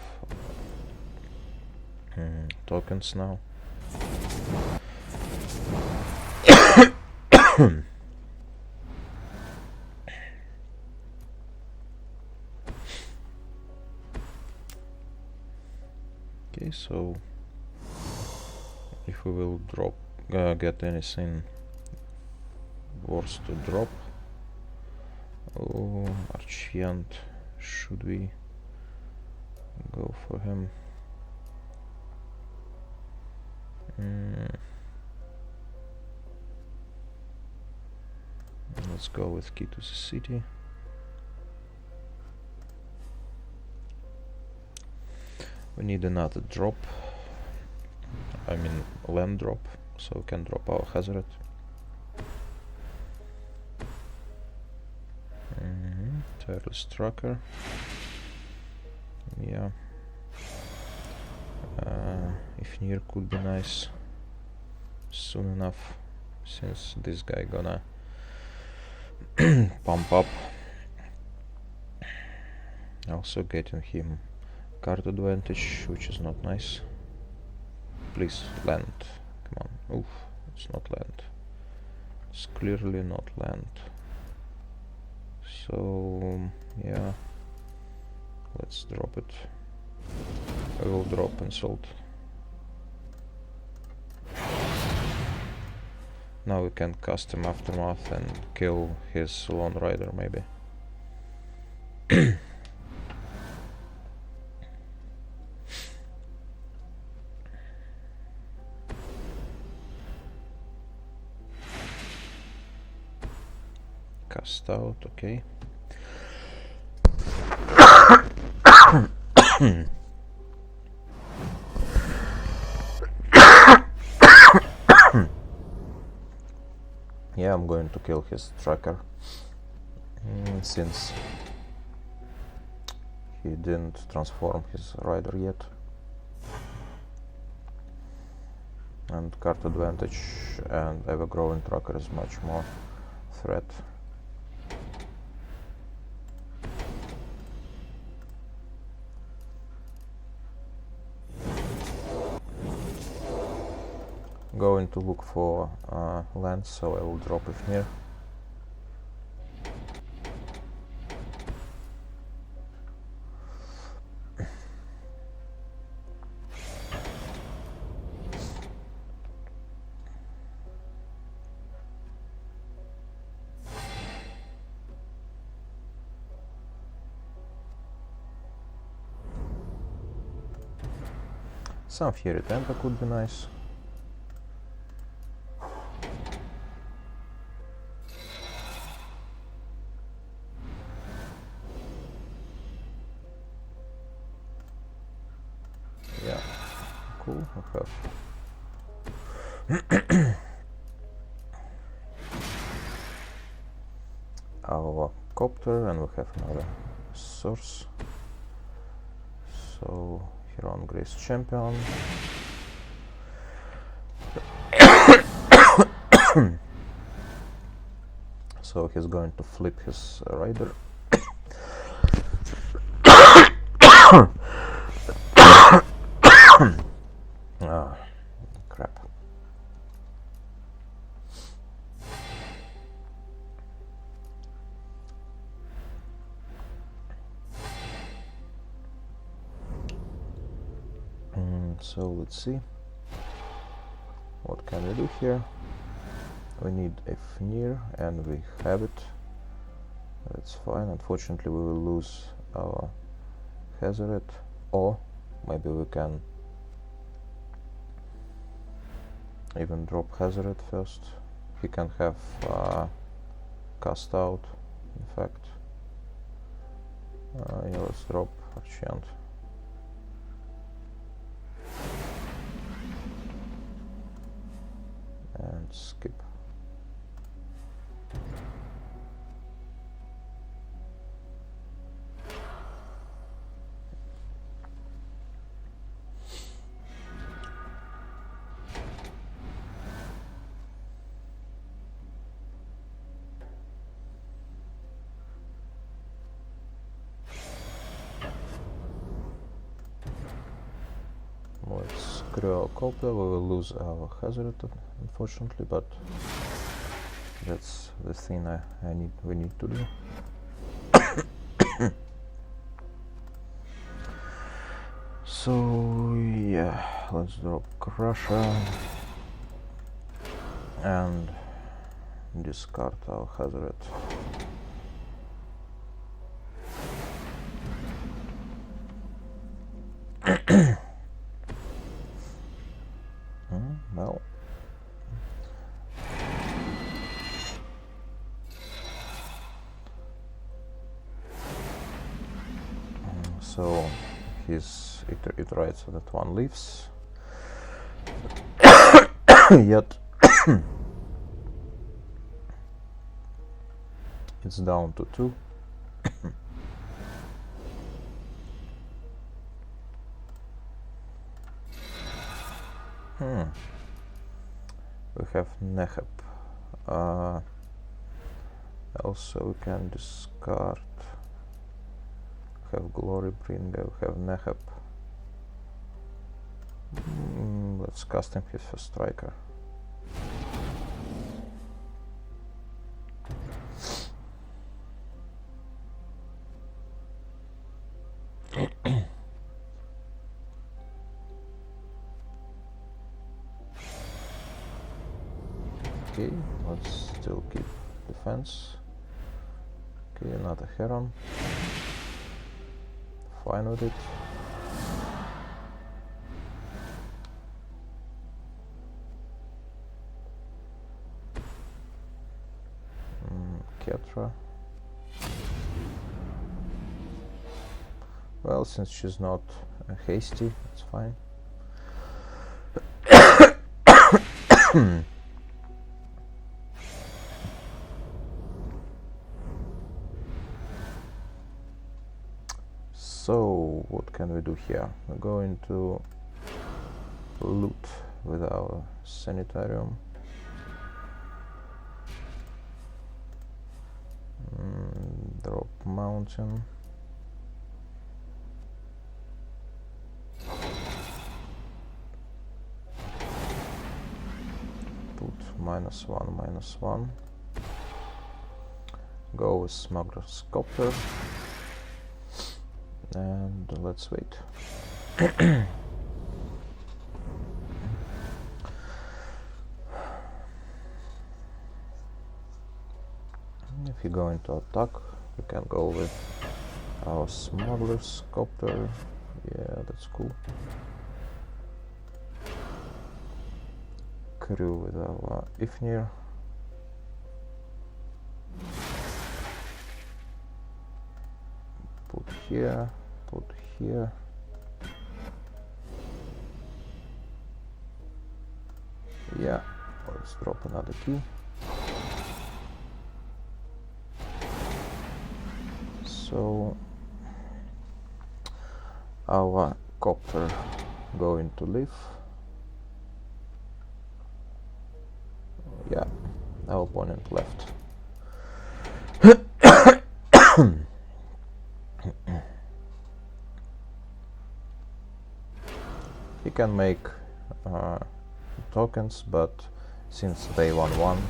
tokens now. Okay, so if we will drop, get anything worse to drop. Oh, Archfiend, should we go for him? Let's go with Key to the City. We need another drop, I mean land drop, so we can drop our Hazard. Tireless Tracker. Yeah. If near could be nice soon enough, since this guy gonna pump up. Also getting him card advantage, which is not nice. Please land. Come on. Oof, it's not land. It's clearly not land. So yeah, let's drop it. I will drop Insult. Now we can custom Aftermath and kill his Lone Rider maybe. Cast out, okay. Yeah, I'm going to kill his tracker since he didn't transform his rider yet. And card advantage and ever-growing tracker is much more threat. Going to look for lands, so I will drop it here. Some Fiery Temper could be nice. Yeah, cool. We have our Copter and we have another source. So here on Grace Champion. So he's going to flip his rider. Ah, crap. So let's see what can we do here. We need Ifnir, and we have it. That's fine. Unfortunately, we will lose our Hazard, or maybe we can even drop Hazard first. He can have cast out, in fact. Yeah, let's drop Archant. And skip. Let's screw our copter. We will lose our Hazard, unfortunately, but that's the thing we need to do. So yeah, let's drop Crusher and discard our Hazard. Well, so it writes that one leaves. Yet it's down to 2. We have Neheb. Also we can discard. We have Glory Bringer, we have Neheb. Let's cast him his first striker. Okay, let's still keep defense. Okay, another Heron. Fine with it. Ketra. Well, since she's not hasty, it's fine. So, what can we do here? We're going to loot with our Sanitarium. Drop Mountain. Put -1, -1. Go with Smuggler's Copter. And let's wait. If you go into attack, we can go with our Smuggler's Copter. Yeah, that's cool. Crew with our Ifnir. Put here. Put here. Yeah, let's drop another key. So our copter going to leave. Yeah, our opponent left. He can make tokens, but since they 1/1,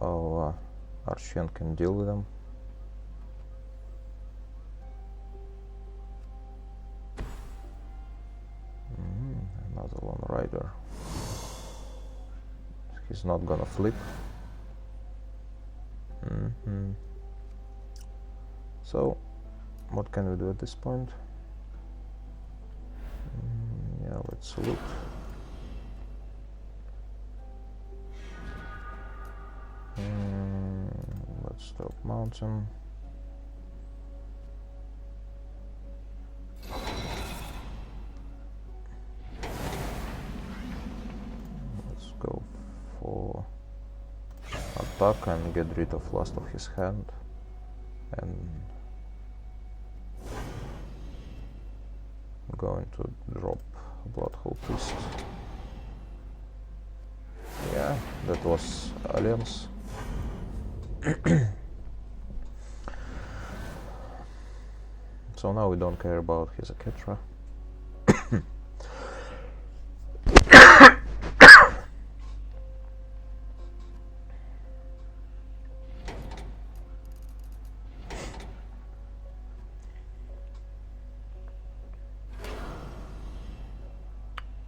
our Archon can deal with them. Another Lone Rider. he's not gonna flip. So, what can we do at this point? Yeah, let's look. Let's stop mountain. Let's go for attack and get rid of last of his hand, and going to drop Bloodhole Priest. Yeah, that was Alliance. So now we don't care about his Aketra.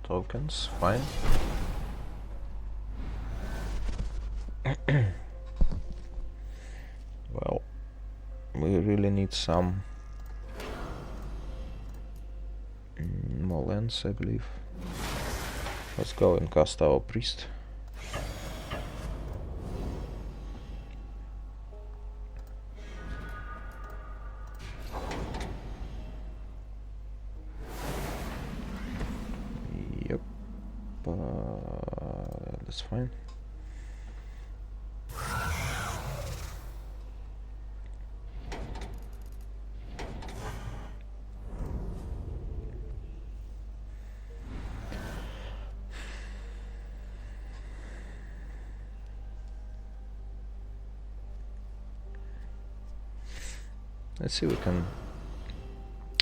Tokens, fine. Well, we really need some more lands, I believe. Let's go and cast our priest. Yep, that's fine. Let's see, we can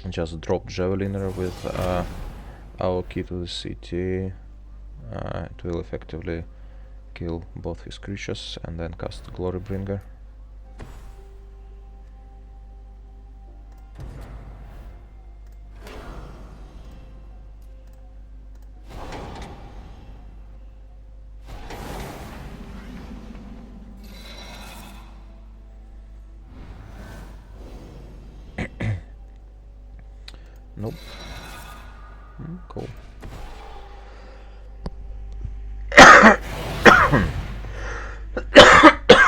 just drop Javeliner with our key to the city. It will effectively kill both his creatures and then cast Glorybringer. Nope. Cool.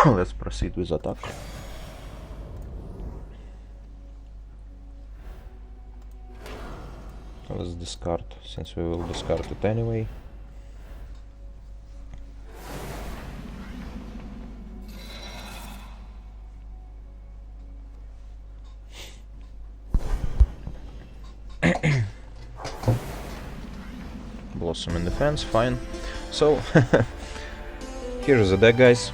Let's proceed with attack. Let's discard, since we will discard it anyway. Blossom in defense, fine. So, here's the deck, guys.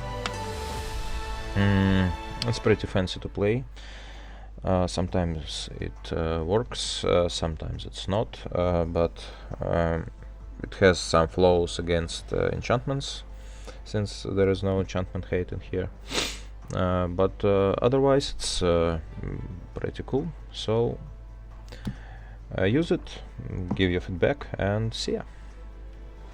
It's pretty fancy to play. Sometimes it works, sometimes it's not, but it has some flaws against enchantments, since there is no enchantment hate in here. But otherwise it's pretty cool. So use it, give your feedback, and see ya.